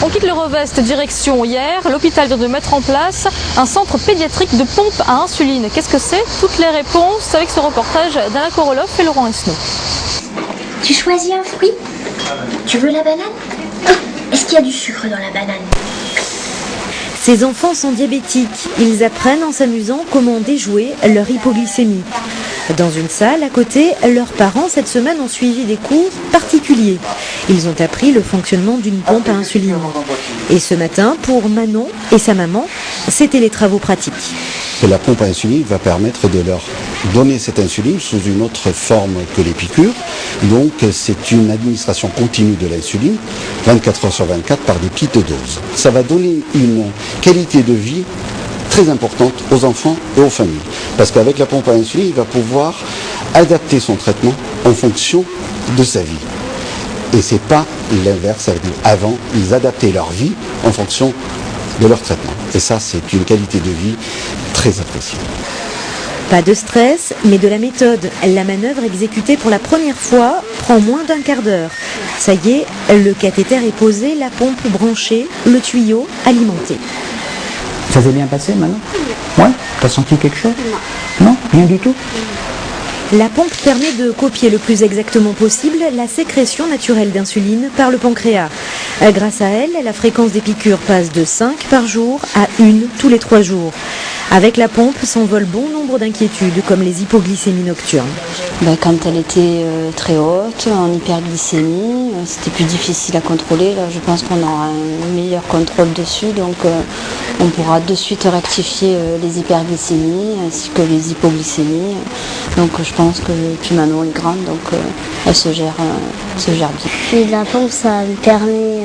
On quitte le Revest direction hier. L'hôpital vient de mettre en place un centre pédiatrique de pompe à insuline. Qu'est-ce que c'est? Toutes les réponses avec ce reportage d'Alain Koroloff et Laurent Esnault. Tu choisis un fruit? Tu veux la banane? Est-ce qu'il y a du sucre dans la banane? Ces enfants sont diabétiques. Ils apprennent en s'amusant comment déjouer leur hypoglycémie. Dans une salle à côté, leurs parents cette semaine ont suivi des cours particuliers. Ils ont appris le fonctionnement d'une pompe à insuline. Et ce matin, pour Manon et sa maman, c'était les travaux pratiques. La pompe à insuline va permettre de leur donner cette insuline sous une autre forme que les piqûres. Donc c'est une administration continue de l'insuline, 24 heures sur 24 par des petites doses. Ça va donner une qualité de vie très importante aux enfants et aux familles. Parce qu'avec la pompe à insuline, il va pouvoir adapter son traitement en fonction de sa vie. Et c'est pas l'inverse. Avant, ils adaptaient leur vie en fonction de leur traitement. Et ça, c'est une qualité de vie très appréciée. Pas de stress, mais de la méthode. La manœuvre exécutée pour la première fois prend moins d'un quart d'heure. Ça y est, le cathéter est posé, la pompe branchée, le tuyau alimenté. Ça s'est bien passé maintenant? Ouais. T'as senti quelque chose? Non, rien du tout. La pompe permet de copier le plus exactement possible la sécrétion naturelle d'insuline par le pancréas. Grâce à elle, la fréquence des piqûres passe de 5 par jour à 1 tous les 3 jours. Avec la pompe s'envolent bon nombre d'inquiétudes comme les hypoglycémies nocturnes. Quand elle était très haute, en hyperglycémie, c'était plus difficile à contrôler. Là, je pense qu'on aura un meilleur contrôle dessus, donc on pourra de suite rectifier les hyperglycémies ainsi que les hypoglycémies. Donc je pense que puis Manon est grande, donc elle se gère bien. Puis la pompe, ça me permet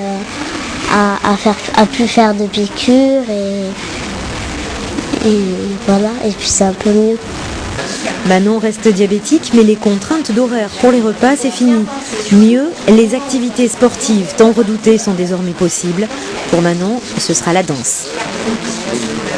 à plus faire de piqûres et voilà, et puis c'est un peu mieux. Manon reste diabétique, mais les contraintes d'horaire pour les repas, c'est fini. Mieux, les activités sportives tant redoutées sont désormais possibles. Pour Manon, ce sera la danse.